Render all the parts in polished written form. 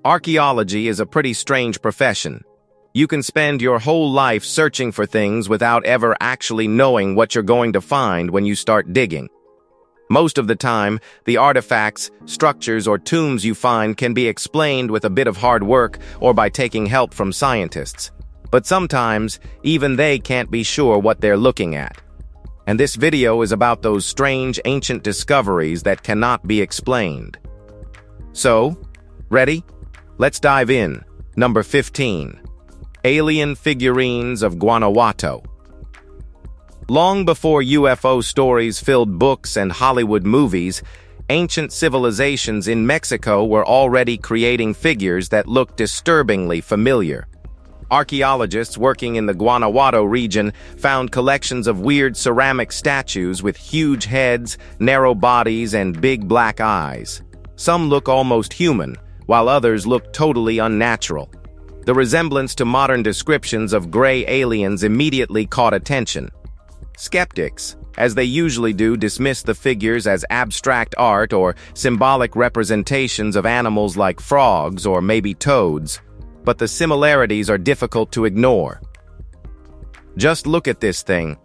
Archaeology is a pretty strange profession. You can spend your whole life searching for things without ever actually knowing what you're going to find when you start digging. Most of the time, the artifacts, structures, or tombs you find can be explained with a bit of hard work or by taking help from scientists. But sometimes, even they can't be sure what they're looking at. And this video is about those strange ancient discoveries that cannot be explained. So, ready? Let's dive in. Number 15. Alien Figurines of Guanowato. Long before UFO stories filled books and Hollywood movies, ancient civilizations in Mexico were already creating figures that looked disturbingly familiar. Archaeologists working in the Guanowato region found collections of weird ceramic statues with huge heads, narrow bodies, and big black eyes. Some look almost human, while others look totally unnatural. The resemblance to modern descriptions of gray aliens immediately caught attention. Skeptics, as they usually do, dismiss the figures as abstract art or symbolic representations of animals like frogs or maybe toads, but the similarities are difficult to ignore. Just look at this thing.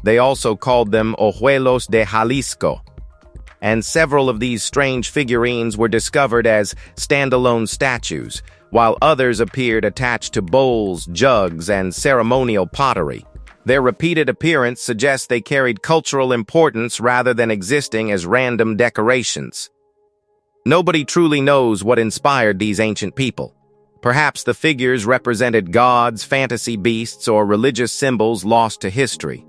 They also called them Ojuelos de Jalisco, and several of these strange figurines were discovered as standalone statues, while others appeared attached to bowls, jugs, and ceremonial pottery. Their repeated appearance suggests they carried cultural importance rather than existing as random decorations. Nobody truly knows what inspired these ancient people. Perhaps the figures represented gods, fantasy beasts, or religious symbols lost to history.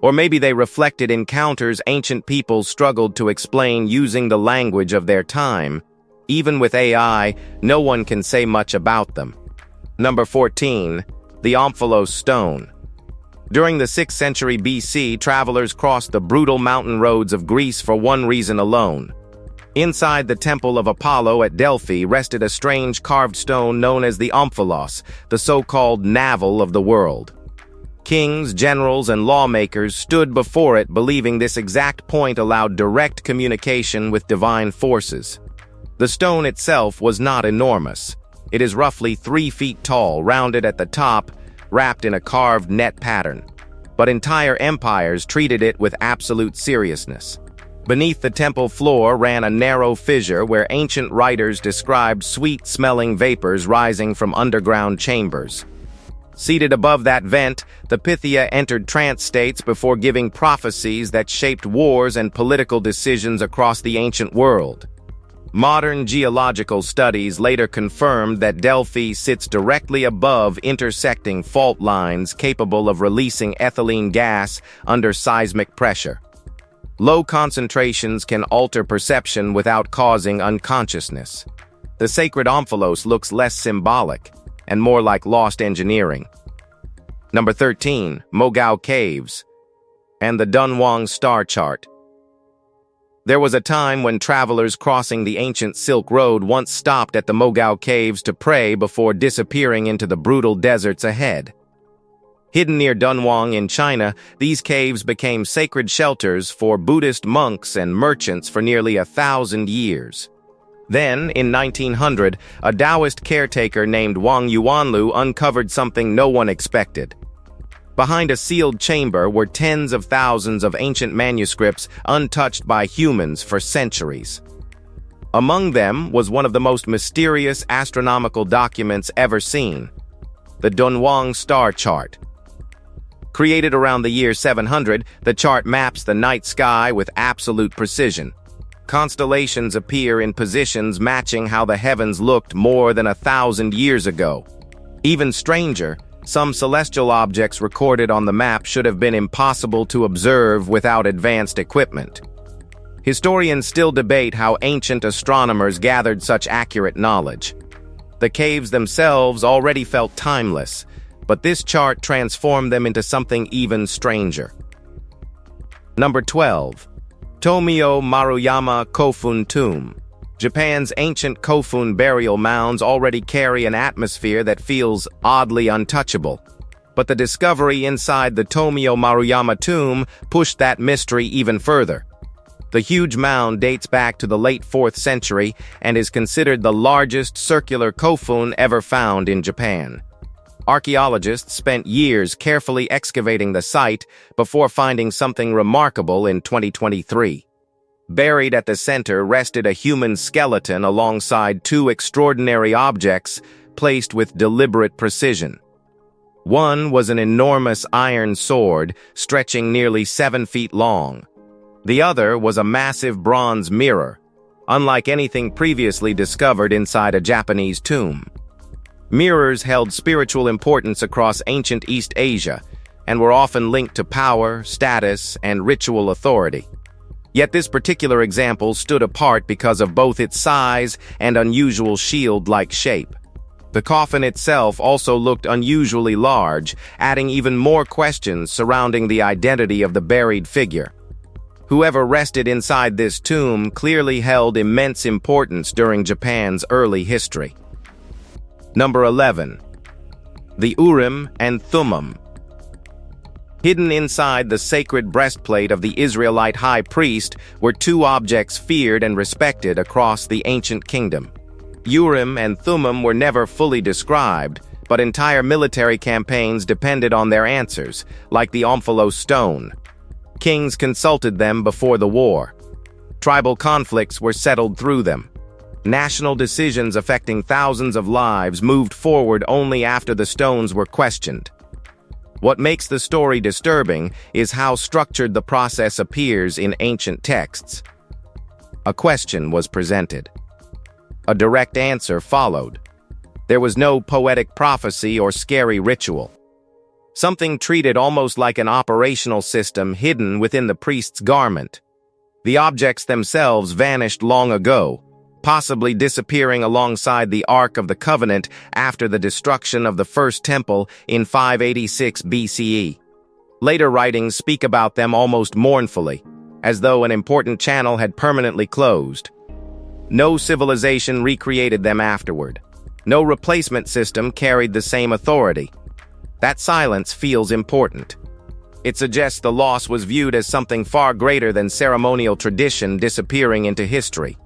Or maybe they reflected encounters ancient peoples struggled to explain using the language of their time. Even with AI, no one can say much about them. Number 14. The Ampho stone. During the 6th century BC, travelers crossed the brutal mountain roads of Greece for one reason alone. Inside the temple of Apollo at Delphi rested a strange carved stone known as the Ampho, the so-called navel of the world. Kings, generals, and lawmakers stood before it believing this exact point allowed direct communication with divine forces. The stone itself was not enormous. It is roughly 3 feet tall, rounded at the top, wrapped in a carved net pattern. But entire empires treated it with absolute seriousness. Beneath the temple floor ran a narrow fissure where ancient writers described sweet-smelling vapors rising from underground chambers. Seated above that vent, the Pythia entered trance states before giving prophecies that shaped wars and political decisions across the ancient world. Modern geological studies later confirmed that Delphi sits directly above intersecting fault lines capable of releasing ethylene gas under seismic pressure. Low concentrations can alter perception without causing unconsciousness. The sacred Ampho looks less symbolic and more like lost engineering. Number 13. Mogau Caves and the Dunhuang Star Chart. There was a time when travelers crossing the ancient Silk Road once stopped at the Mogau Caves to pray before disappearing into the brutal deserts ahead. Hidden near Dunhuang in China, these caves became sacred shelters for Buddhist monks and merchants for nearly 1,000 years. Then, in 1900, a Taoist caretaker named Wang Yuanlu uncovered something no one expected. Behind a sealed chamber were tens of thousands of ancient manuscripts untouched by humans for centuries. Among them was one of the most mysterious astronomical documents ever seen, the Dunhuang Star Chart. Created around the year 700, the chart maps the night sky with absolute precision. Constellations appear in positions matching how the heavens looked more than 1,000 years ago. Even stranger, some celestial objects recorded on the map should have been impossible to observe without advanced equipment. Historians still debate how ancient astronomers gathered such accurate knowledge. The caves themselves already felt timeless, but this chart transformed them into something even stranger. Number 12. Tomio Maruyama Kofun tomb. Japan's ancient Kofun burial mounds already carry an atmosphere that feels oddly untouchable. But the discovery inside the Tomio Maruyama tomb pushed that mystery even further. The huge mound dates back to the late 4th century and is considered the largest circular kofun ever found in Japan. Archaeologists spent years carefully excavating the site before finding something remarkable in 2023. Buried at the center rested a human skeleton alongside two extraordinary objects placed with deliberate precision. One was an enormous iron sword stretching nearly 7 feet long. The other was a massive bronze mirror, unlike anything previously discovered inside a Japanese tomb. Mirrors held spiritual importance across ancient East Asia and were often linked to power, status, and ritual authority. Yet this particular example stood apart because of both its size and unusual shield-like shape. The coffin itself also looked unusually large, adding even more questions surrounding the identity of the buried figure. Whoever rested inside this tomb clearly held immense importance during Japan's early history. Number 11. The Urim and Thummim. Hidden inside the sacred breastplate of the Israelite high priest were two objects feared and respected across the ancient kingdom. Urim and Thummim were never fully described, but entire military campaigns depended on their answers, like the Ampho stone. Kings consulted them before the war. Tribal conflicts were settled through them. National decisions affecting thousands of lives moved forward only after the stones were questioned. What makes the story disturbing is how structured the process appears in ancient texts. A question was presented. A direct answer followed. There was no poetic prophecy or scary ritual. Something treated almost like an operational system hidden within the priest's garment. The objects themselves vanished long ago, possibly disappearing alongside the Ark of the Covenant after the destruction of the First Temple in 586 BCE. Later writings speak about them almost mournfully, as though an important channel had permanently closed. No civilization recreated them afterward. No replacement system carried the same authority. That silence feels important. It suggests the loss was viewed as something far greater than ceremonial tradition disappearing into history.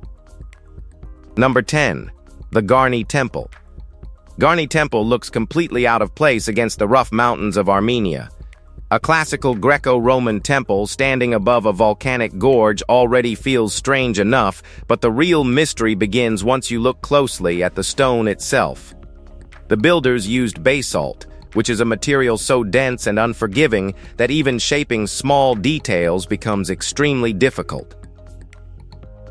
Number 10. The Garni Temple. Garni Temple looks completely out of place against the rough mountains of Armenia. A classical Greco-Roman temple standing above a volcanic gorge already feels strange enough, but the real mystery begins once you look closely at the stone itself. The builders used basalt, which is a material so dense and unforgiving that even shaping small details becomes extremely difficult.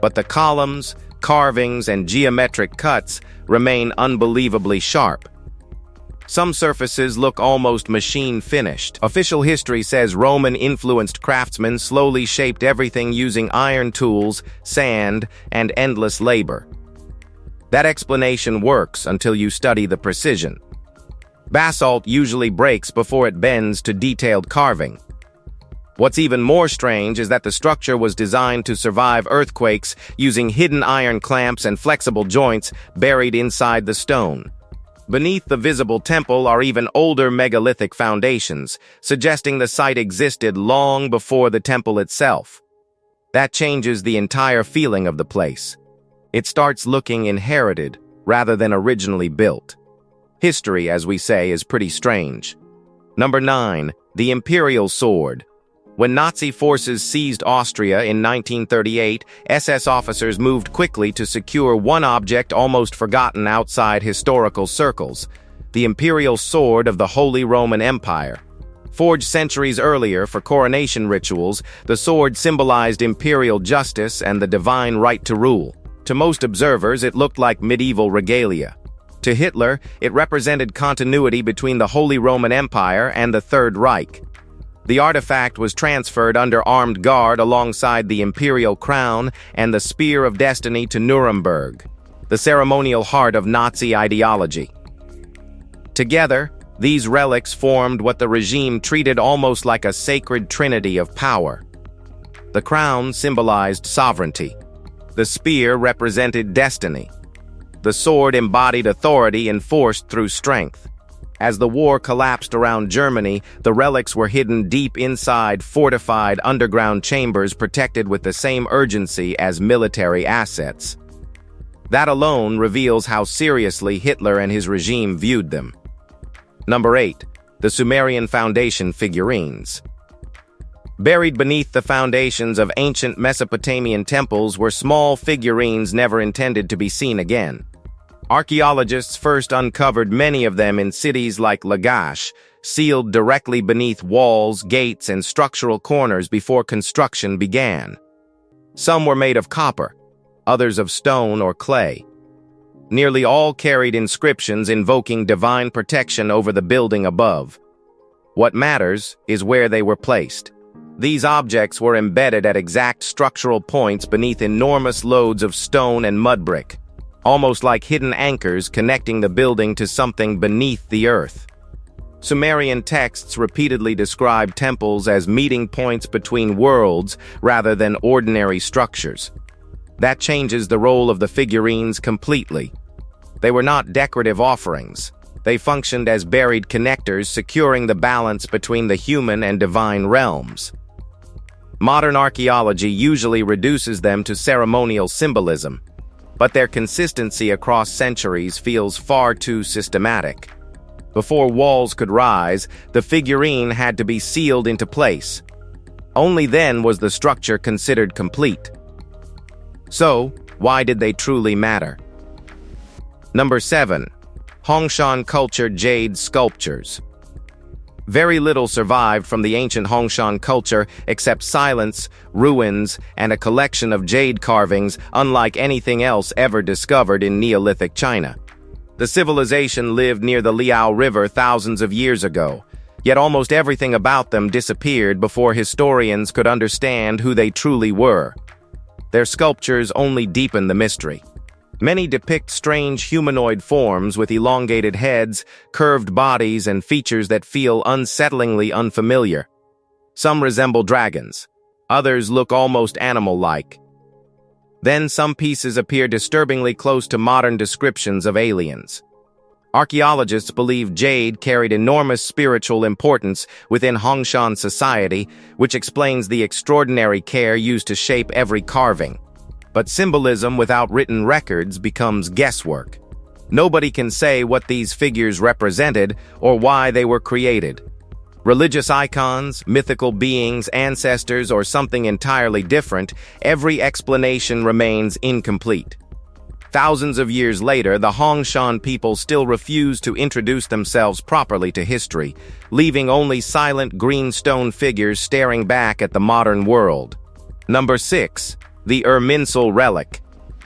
But the columns, carvings, and geometric cuts remain unbelievably sharp. Some surfaces look almost machine-finished. Official history says Roman-influenced craftsmen slowly shaped everything using iron tools, sand, and endless labor. That explanation works until you study the precision. Basalt usually breaks before it bends to detailed carving. What's even more strange is that the structure was designed to survive earthquakes using hidden iron clamps and flexible joints buried inside the stone. Beneath the visible temple are even older megalithic foundations, suggesting the site existed long before the temple itself. That changes the entire feeling of the place. It starts looking inherited rather than originally built. History, as we say, is pretty strange. Number 9. The Imperial Sword. When Nazi forces seized Austria in 1938, SS officers moved quickly to secure one object almost forgotten outside historical circles: the Imperial Sword of the Holy Roman Empire. Forged centuries earlier for coronation rituals, the sword symbolized imperial justice and the divine right to rule. To most observers, it looked like medieval regalia. To Hitler, it represented continuity between the Holy Roman Empire and the Third Reich. The artifact was transferred under armed guard alongside the imperial crown and the Spear of Destiny to Nuremberg, the ceremonial heart of Nazi ideology. Together, these relics formed what the regime treated almost like a sacred trinity of power. The crown symbolized sovereignty. The spear represented destiny. The sword embodied authority enforced through strength. As the war collapsed around Germany, the relics were hidden deep inside fortified underground chambers protected with the same urgency as military assets. That alone reveals how seriously Hitler and his regime viewed them. Number 8. The Sumerian Foundation figurines. Buried beneath the foundations of ancient Mesopotamian temples were small figurines never intended to be seen again. Archaeologists first uncovered many of them in cities like Lagash, sealed directly beneath walls, gates, and structural corners before construction began. Some were made of copper, others of stone or clay. Nearly all carried inscriptions invoking divine protection over the building above. What matters is where they were placed. These objects were embedded at exact structural points beneath enormous loads of stone and mud brick, almost like hidden anchors connecting the building to something beneath the earth. Sumerian texts repeatedly describe temples as meeting points between worlds rather than ordinary structures. That changes the role of the figurines completely. They were not decorative offerings. They functioned as buried connectors, securing the balance between the human and divine realms. Modern archaeology usually reduces them to ceremonial symbolism, but their consistency across centuries feels far too systematic. Before walls could rise, the figurine had to be sealed into place. Only then was the structure considered complete. So, why did they truly matter? Number 7. Hongshan culture jade sculptures. Very little survived from the ancient Hongshan culture except silence, ruins, and a collection of jade carvings unlike anything else ever discovered in Neolithic China. The civilization lived near the Liao River thousands of years ago, yet almost everything about them disappeared before historians could understand who they truly were. Their sculptures only deepen the mystery. Many depict strange humanoid forms with elongated heads, curved bodies, and features that feel unsettlingly unfamiliar. Some resemble dragons. Others look almost animal-like. Then some pieces appear disturbingly close to modern descriptions of aliens. Archaeologists believe jade carried enormous spiritual importance within Hongshan society, which explains the extraordinary care used to shape every carving. But symbolism without written records becomes guesswork. Nobody can say what these figures represented or why they were created. Religious icons, mythical beings, ancestors, or something entirely different, every explanation remains incomplete. Thousands of years later, the Hongshan people still refuse to introduce themselves properly to history, leaving only silent green stone figures staring back at the modern world. Number 6. The Irminsul relic.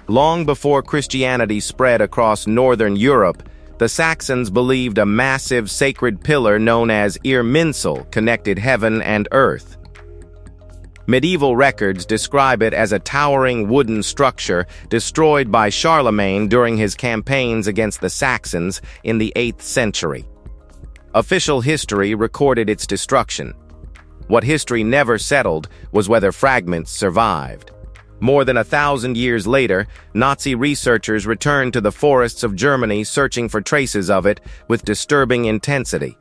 Long before Christianity spread across northern Europe, the Saxons believed a massive sacred pillar known as Irminsul connected heaven and earth. Medieval records describe it as a towering wooden structure destroyed by Charlemagne during his campaigns against the Saxons in the 8th century. Official history recorded its destruction. What history never settled was whether fragments survived. More than 1,000 years later, Nazi researchers returned to the forests of Germany searching for traces of it with disturbing intensity.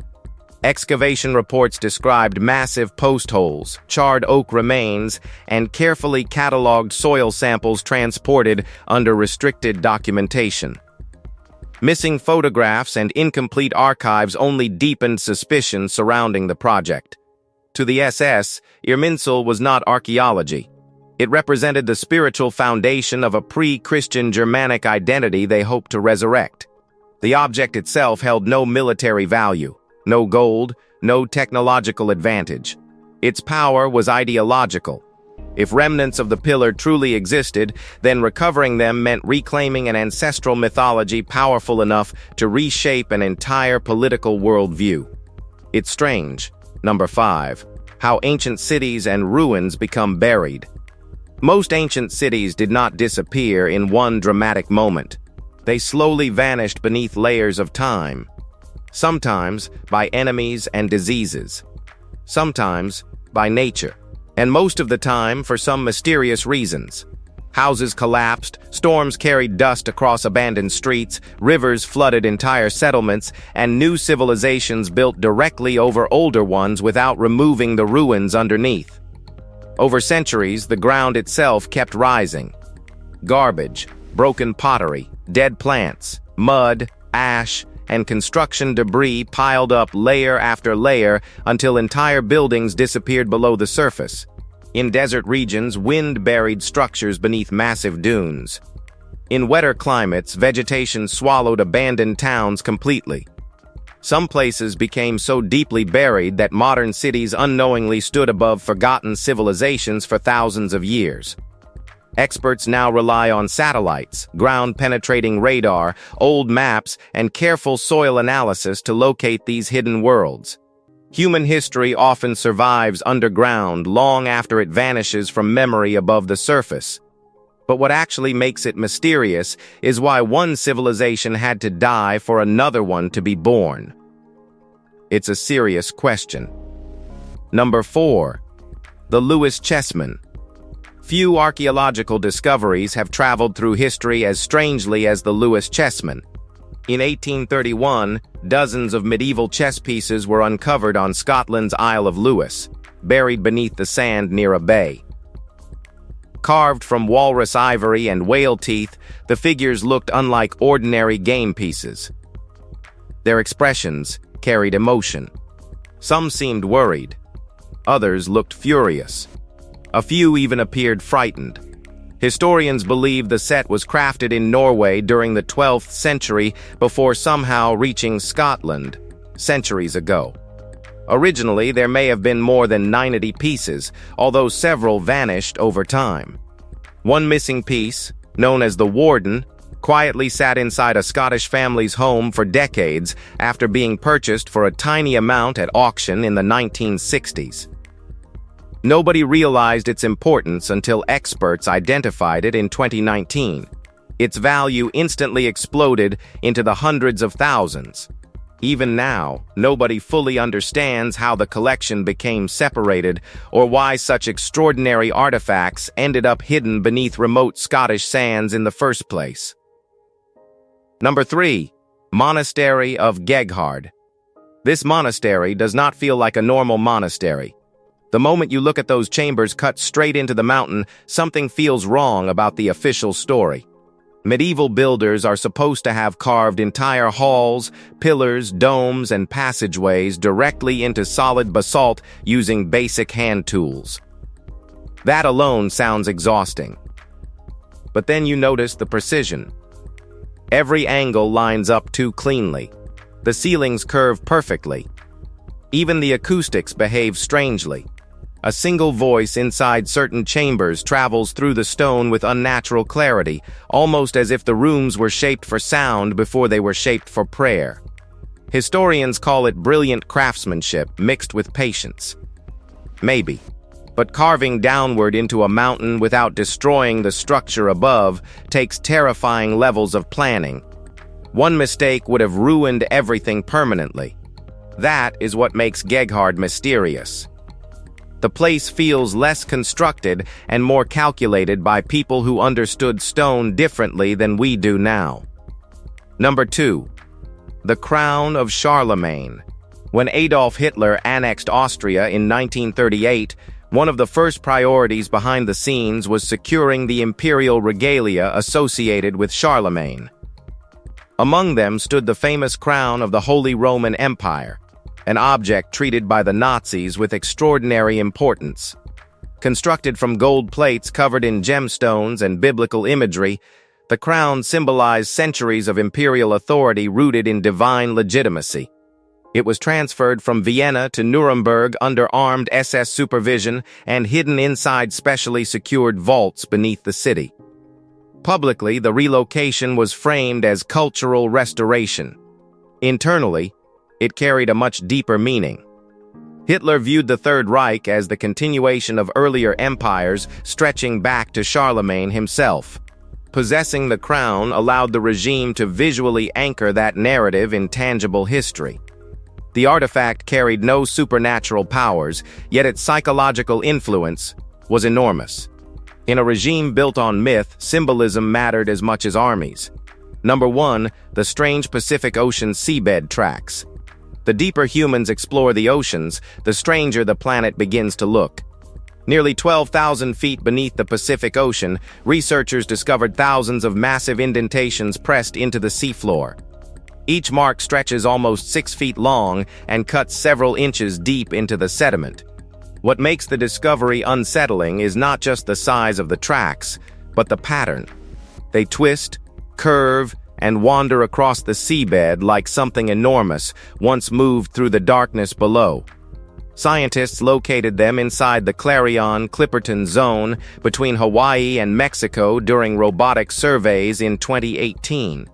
Excavation reports described massive post holes, charred oak remains, and carefully catalogued soil samples transported under restricted documentation. Missing photographs and incomplete archives only deepened suspicion surrounding the project. To the SS, Irminsul was not archaeology. It represented the spiritual foundation of a pre-Christian Germanic identity they hoped to resurrect. The object itself held no military value, no gold, no technological advantage. Its power was ideological. If remnants of the pillar truly existed, then recovering them meant reclaiming an ancestral mythology powerful enough to reshape an entire political worldview. It's strange. Number 5. How ancient cities and ruins become buried. Most ancient cities did not disappear in one dramatic moment. They slowly vanished beneath layers of time, sometimes by enemies and diseases, sometimes by nature, and most of the time for some mysterious reasons. Houses collapsed, storms carried dust across abandoned streets, rivers flooded entire settlements, and new civilizations built directly over older ones without removing the ruins underneath. Over centuries, the ground itself kept rising. Garbage, broken pottery, dead plants, mud, ash, and construction debris piled up layer after layer until entire buildings disappeared below the surface. In desert regions, wind buried structures beneath massive dunes. In wetter climates, vegetation swallowed abandoned towns completely. Some places became so deeply buried that modern cities unknowingly stood above forgotten civilizations for thousands of years. Experts now rely on satellites, ground-penetrating radar, old maps, and careful soil analysis to locate these hidden worlds. Human history often survives underground long after it vanishes from memory above the surface. But what actually makes it mysterious is why one civilization had to die for another one to be born. It's a serious question. Number 4. The Lewis Chessmen. Few archaeological discoveries have traveled through history as strangely as the Lewis Chessmen. In 1831, dozens of medieval chess pieces were uncovered on Scotland's Isle of Lewis, buried beneath the sand near a bay. Carved from walrus ivory and whale teeth, the figures looked unlike ordinary game pieces. Their expressions carried emotion. Some seemed worried. Others looked furious. A few even appeared frightened. Historians believe the set was crafted in Norway during the 12th century before somehow reaching Scotland centuries ago. Originally, there may have been more than 90 pieces, although several vanished over time. One missing piece, known as the Warden, quietly sat inside a Scottish family's home for decades after being purchased for a tiny amount at auction in the 1960s. Nobody realized its importance until experts identified it in 2019. Its value instantly exploded into the hundreds of thousands. Even now, nobody fully understands how the collection became separated or why such extraordinary artifacts ended up hidden beneath remote Scottish sands in the first place. Number 3. Monastery of Geghard. This monastery does not feel like a normal monastery. The moment you look at those chambers cut straight into the mountain, something feels wrong about the official story. Medieval builders are supposed to have carved entire halls, pillars, domes, and passageways directly into solid basalt using basic hand tools. That alone sounds exhausting. But then you notice the precision. Every angle lines up too cleanly. The ceilings curve perfectly. Even the acoustics behave strangely. A single voice inside certain chambers travels through the stone with unnatural clarity, almost as if the rooms were shaped for sound before they were shaped for prayer. Historians call it brilliant craftsmanship mixed with patience. Maybe. But carving downward into a mountain without destroying the structure above takes terrifying levels of planning. One mistake would have ruined everything permanently. That is what makes Geghard mysterious. The place feels less constructed and more calculated by people who understood stone differently than we do now. Number 2. The Crown of Charlemagne. When Adolf Hitler annexed Austria in 1938, one of the first priorities behind the scenes was securing the imperial regalia associated with Charlemagne. Among them stood the famous crown of the Holy Roman Empire, an object treated by the Nazis with extraordinary importance. Constructed from gold plates covered in gemstones and biblical imagery, the crown symbolized centuries of imperial authority rooted in divine legitimacy. It was transferred from Vienna to Nuremberg under armed SS supervision and hidden inside specially secured vaults beneath the city. Publicly, the relocation was framed as cultural restoration. Internally, it carried a much deeper meaning. Hitler viewed the Third Reich as the continuation of earlier empires stretching back to Charlemagne himself. Possessing the crown allowed the regime to visually anchor that narrative in tangible history. The artifact carried no supernatural powers, yet its psychological influence was enormous. In a regime built on myth, symbolism mattered as much as armies. Number 1, the strange Pacific Ocean seabed tracks. The deeper humans explore the oceans, the stranger the planet begins to look. Nearly 12,000 feet beneath the Pacific Ocean, researchers discovered thousands of massive indentations pressed into the seafloor. Each mark stretches almost 6 feet long and cuts several inches deep into the sediment. What makes the discovery unsettling is not just the size of the tracks, but the pattern. They twist, curve, and wander across the seabed like something enormous once moved through the darkness below. Scientists located them inside the Clarion-Clipperton Zone between Hawaii and Mexico during robotic surveys in 2018.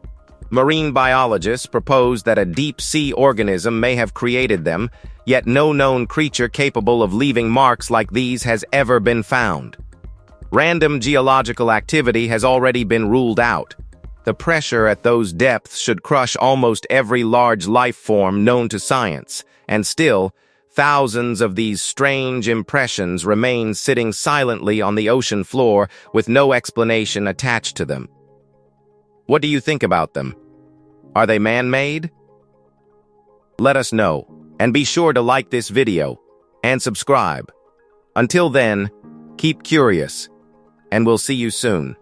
Marine biologists proposed that a deep-sea organism may have created them, yet no known creature capable of leaving marks like these has ever been found. Random geological activity has already been ruled out. The pressure at those depths should crush almost every large life form known to science, and still, thousands of these strange impressions remain sitting silently on the ocean floor with no explanation attached to them. What do you think about them? Are they man-made? Let us know, and be sure to like this video and subscribe. Until then, keep curious, and we'll see you soon.